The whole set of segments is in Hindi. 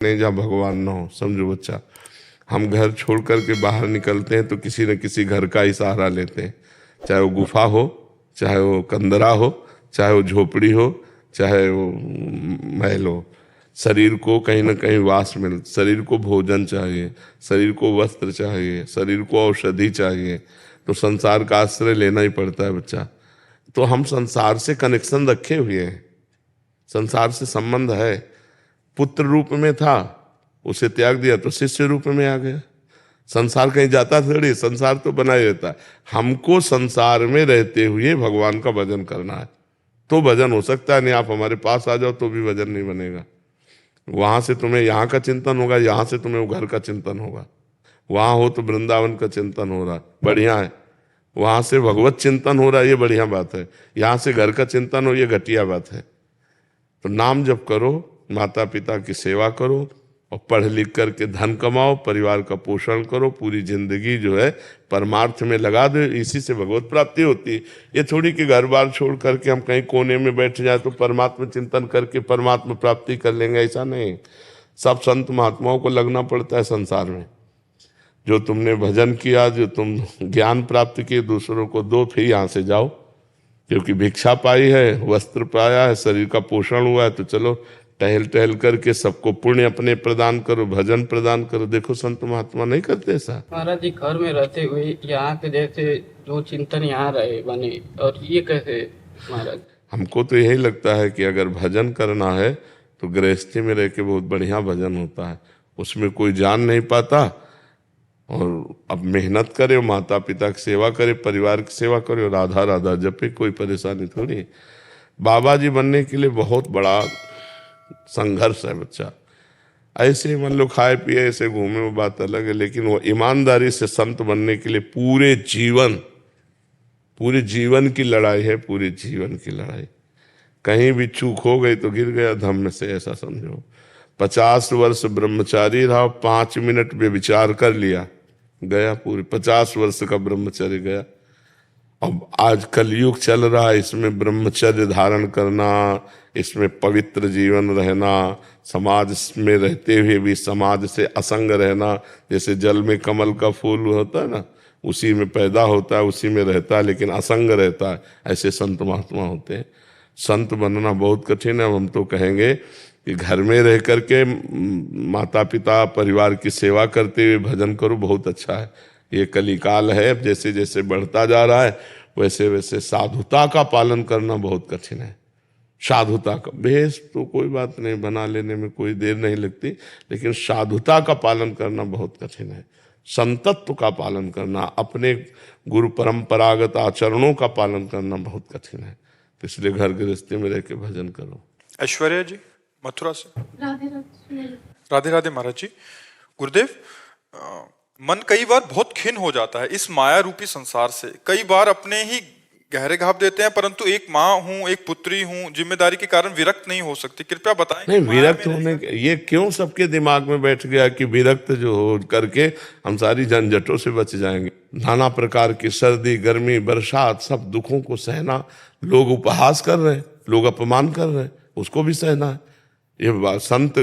नहीं जहाँ भगवान ना हो। समझो बच्चा, हम घर छोड़ करके बाहर निकलते हैं तो किसी न किसी घर का ही सहारा लेते हैं, चाहे वो गुफा हो, चाहे वो कंदरा हो, चाहे वो झोपड़ी हो, चाहे वो महल हो। शरीर को कहीं ना कहीं वास मिल, शरीर को भोजन चाहिए, शरीर को वस्त्र चाहिए, शरीर को औषधि चाहिए, तो संसार का आश्रय लेना ही पड़ता है बच्चा। तो हम संसार से कनेक्शन रखे हुए हैं, संसार से संबंध है। पुत्र रूप में था, उसे त्याग दिया तो शिष्य रूप में आ गया। संसार कहीं जाता थोड़ी, संसार तो बना ही रहता है। हमको संसार में रहते हुए भगवान का भजन करना है, तो भजन हो सकता है। नहीं आप हमारे पास आ जाओ तो भी भजन नहीं बनेगा। वहां से तुम्हें यहाँ का चिंतन होगा, यहाँ से तुम्हें वो घर का चिंतन होगा। वहां हो तो वृंदावन का चिंतन हो रहा, बढ़िया है। वहां से भगवत चिंतन हो रहा है, ये बढ़िया बात है। यहाँ से घर का चिंतन हो, ये घटिया बात है। तो नाम जप करो, माता पिता की सेवा करो, और पढ़ लिख करके धन कमाओ, परिवार का पोषण करो, पूरी जिंदगी जो है परमार्थ में लगा दो। इसी से भगवत प्राप्ति होती है। ये थोड़ी कि घर बार छोड़ करके हम कहीं कोने में बैठ जाए तो परमात्मा चिंतन करके परमात्मा प्राप्ति कर लेंगे, ऐसा नहीं। सब संत महात्माओं को लगना पड़ता है संसार में। जो तुमने भजन किया, जो तुम ज्ञान प्राप्त किए, दूसरों को दो, फिर यहाँ से जाओ। क्योंकि भिक्षा पाई है, वस्त्र पाया है, शरीर का पोषण हुआ है, तो चलो टहल टहल करके सबको पुण्य अपने प्रदान करो, भजन प्रदान करो। देखो संत महात्मा नहीं करते ऐसा। महाराज जी घर में रहते हुए यहाँ के जैसे जो चिंतन यहाँ रहे बने, और ये कैसे महाराज? हमको तो यही लगता है कि अगर भजन करना है तो गृहस्थी में रह के बहुत बढ़िया भजन होता है, उसमें कोई जान नहीं पाता। और अब मेहनत करे, माता पिता की सेवा करे, परिवार की सेवा करे, और राधा राधा जपे, कोई परेशानी थोड़ी। बाबा जी बनने के लिए बहुत बड़ा संघर्ष है बच्चा। ऐसे मान लो खाए पिए ऐसे घूमे, वो बात अलग है, लेकिन वो ईमानदारी से संत बनने के लिए पूरे जीवन की लड़ाई है, पूरे जीवन की लड़ाई। कहीं भी चूक हो गई तो गिर गया धम्म से, ऐसा समझो। 50 वर्ष ब्रह्मचारी रहा, 5 मिनट में विचार कर लिया, गया पूरे 50 वर्ष का ब्रह्मचर्य गया। अब आज कलयुग चल रहा है, इसमें ब्रह्मचर्य धारण करना, इसमें पवित्र जीवन रहना, समाज में रहते हुए भी समाज से असंग रहना। जैसे जल में कमल का फूल होता है ना, उसी में पैदा होता है, उसी में रहता है, लेकिन असंग रहता है। ऐसे संत महात्मा होते हैं। संत बनना बहुत कठिन है। हम तो कहेंगे कि घर में रह करके माता पिता परिवार की सेवा करते हुए भजन करो, बहुत अच्छा है। ये कलिकाल है, अब जैसे जैसे बढ़ता जा रहा है वैसे वैसे साधुता का पालन करना बहुत कठिन है। साधुता का भेष तो कोई बात नहीं, बना लेने में कोई देर नहीं लगती, लेकिन साधुता का पालन करना बहुत कठिन है। संतत्व का पालन करना, अपने गुरु परंपरागत आचरणों का पालन करना बहुत कठिन है। तो इसलिए घर गृहस्थी में रह के भजन करो। ऐश्वर्या जी मथुरा से। राधे राधे। राधे राधे महाराज जी। गुरुदेव, मन कई बार बहुत खिन्न हो जाता है इस माया रूपी संसार से। कई बार अपने ही गहरे घाव देते हैं, परंतु एक माँ हूँ, एक पुत्री हूँ, जिम्मेदारी के कारण विरक्त नहीं हो सकती। कृपया बताएं। नहीं, विरक्त होने ये क्यों सबके दिमाग में बैठ गया कि विरक्त जो हो करके हम सारी झंझटों से बच जाएंगे। नाना प्रकार की सर्दी गर्मी बरसात सब दुखों को सहना। लोग उपहास कर रहे हैं, लोग अपमान कर रहे हैं, उसको भी सहना है। ये संत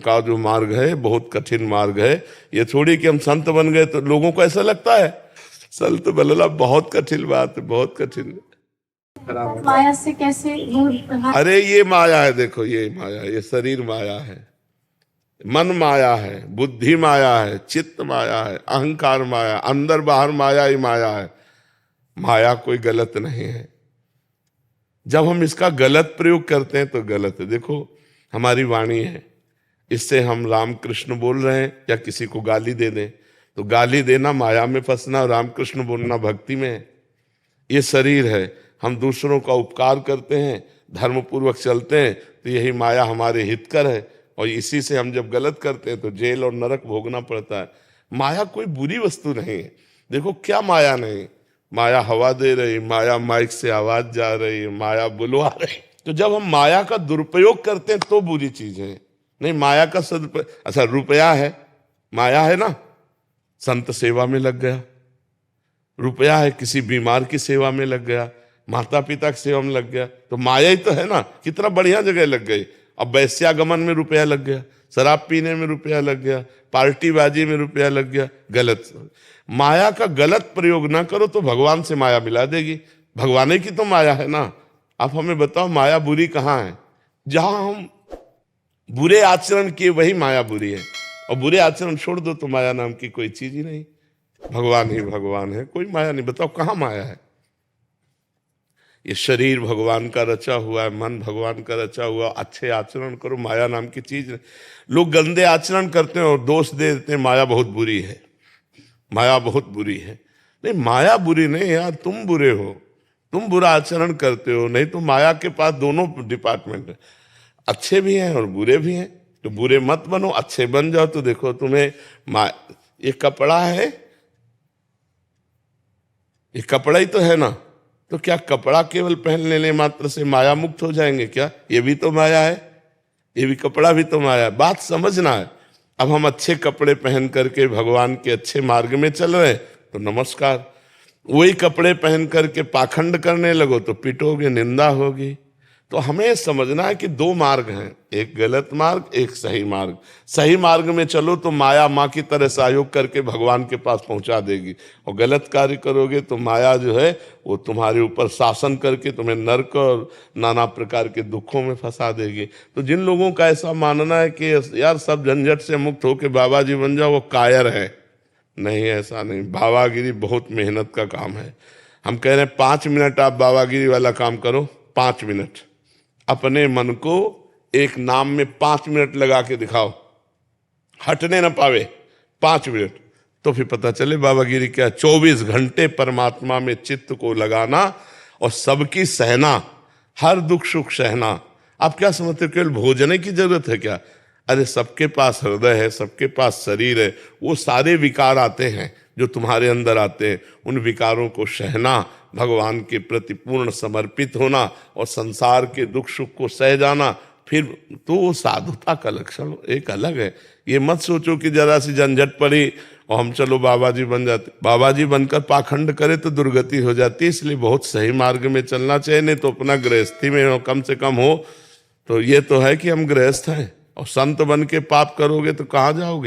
का जो मार्ग है बहुत कठिन मार्ग है। ये थोड़ी कि हम संत बन गए तो लोगों को ऐसा लगता है संत बनना बहुत कठिन बात है, बहुत कठिन। माया से कैसे दूर? अरे ये माया है, देखो ये माया, ये शरीर माया है, मन माया है, बुद्धि माया है, चित्त माया है, अहंकार माया, अंदर बाहर माया ही माया है। माया कोई गलत नहीं है। जब हम इसका गलत प्रयोग करते हैं तो गलत है। देखो हमारी वाणी है, इससे हम राम कृष्ण बोल रहे हैं या किसी को गाली दे दें तो गाली देना माया में फंसना, राम कृष्ण बोलना भक्ति में है। ये शरीर है, हम दूसरों का उपकार करते हैं, धर्मपूर्वक चलते हैं तो यही माया हमारे हितकर है। और इसी से हम जब गलत करते हैं तो जेल और नरक भोगना पड़ता है। माया कोई बुरी वस्तु नहीं है। देखो क्या माया नहीं, माया हवा दे रही, माया माइक से आवाज जा रही, माया बुलवा रही। तो जब हम माया का दुरुपयोग करते हैं तो बुरी चीज है। नहीं, माया का सदुपयोग, अच्छा रुपया है, माया है ना, संत सेवा में लग गया। रुपया है, किसी बीमार की सेवा में लग गया, माता पिता की सेवा में लग गया, तो माया ही तो है ना। कितना बढ़िया जगह लग गई। अब वैश्यागमन में रुपया लग गया, शराब पीने में रुपया लग गया, पार्टीबाजी में रुपया लग गया, गलत। माया का गलत प्रयोग ना करो तो भगवान से माया मिला देगी। भगवान की तो माया है ना। आप हमें बताओ माया बुरी कहाँ है? जहां हम बुरे आचरण किए वही माया बुरी है, और बुरे आचरण छोड़ दो तो माया नाम की कोई चीज ही नहीं। भगवान ही भगवान है, कोई माया नहीं। बताओ कहाँ माया है? ये शरीर भगवान का रचा हुआ है, मन भगवान का रचा हुआ, अच्छे आचरण करो, माया नाम की चीज नहीं। लोग गंदे आचरण करते हैं और दोष दे देते हैं माया बहुत बुरी है, माया बहुत बुरी है। नहीं, माया बुरी नहीं यार, तुम बुरे हो, तुम बुरा आचरण करते हो। नहीं तो माया के पास दोनों डिपार्टमेंट है, अच्छे भी हैं और बुरे भी हैं। तो बुरे मत बनो, अच्छे बन जाओ। तो देखो तुम्हें ये कपड़ा है, ये कपड़ा ही तो है ना। तो क्या कपड़ा केवल पहन लेने मात्र से माया मुक्त हो जाएंगे क्या? ये भी तो माया है, ये भी कपड़ा भी तो माया है। बात समझना है। अब हम अच्छे कपड़े पहन करके भगवान के अच्छे मार्ग में चल रहे हैं तो नमस्कार। वही कपड़े पहन करके पाखंड करने लगो तो पिटोगे, निंदा होगी। तो हमें समझना है कि दो मार्ग हैं, एक गलत मार्ग, एक सही मार्ग। सही मार्ग में चलो तो माया माँ की तरह सहयोग करके भगवान के पास पहुंचा देगी, और गलत कार्य करोगे तो माया जो है वो तुम्हारे ऊपर शासन करके तुम्हें नरक और नाना प्रकार के दुखों में फंसा देगी। तो जिन लोगों का ऐसा मानना है कि यार सब झंझट से मुक्त होकर बाबा जी बन जाओ, वो कायर है। नहीं, ऐसा नहीं। बाबागिरी बहुत मेहनत का काम है। हम कह रहे हैं 5 मिनट आप बाबागिरी वाला काम करो, 5 मिनट अपने मन को एक नाम में 5 मिनट लगा के दिखाओ, हटने ना पावे 5 मिनट, तो फिर पता चले बाबागिरी क्या। 24 घंटे परमात्मा में चित्त को लगाना और सबकी सहना, हर दुख सुख सहना। आप क्या समझते हो केवल भोजन की जरूरत है क्या? अरे सबके पास हृदय है, सबके पास शरीर है, वो सारे विकार आते हैं जो तुम्हारे अंदर आते हैं, उन विकारों को सहना, भगवान के प्रति पूर्ण समर्पित होना और संसार के दुख सुख को सह जाना, फिर तो वो साधुता का लक्षण एक अलग है। ये मत सोचो कि जरा सी झंझट पड़ी और हम चलो बाबा जी बन जाते। बाबा जी बनकर पाखंड करे तो दुर्गति हो जाती है। इसलिए बहुत सही मार्ग में चलना चाहिए। नहीं तो अपना गृहस्थी में हो, कम से कम हो तो ये तो है कि हम गृहस्थ हैं, और संत बन के पाप करोगे तो कहाँ जाओगे?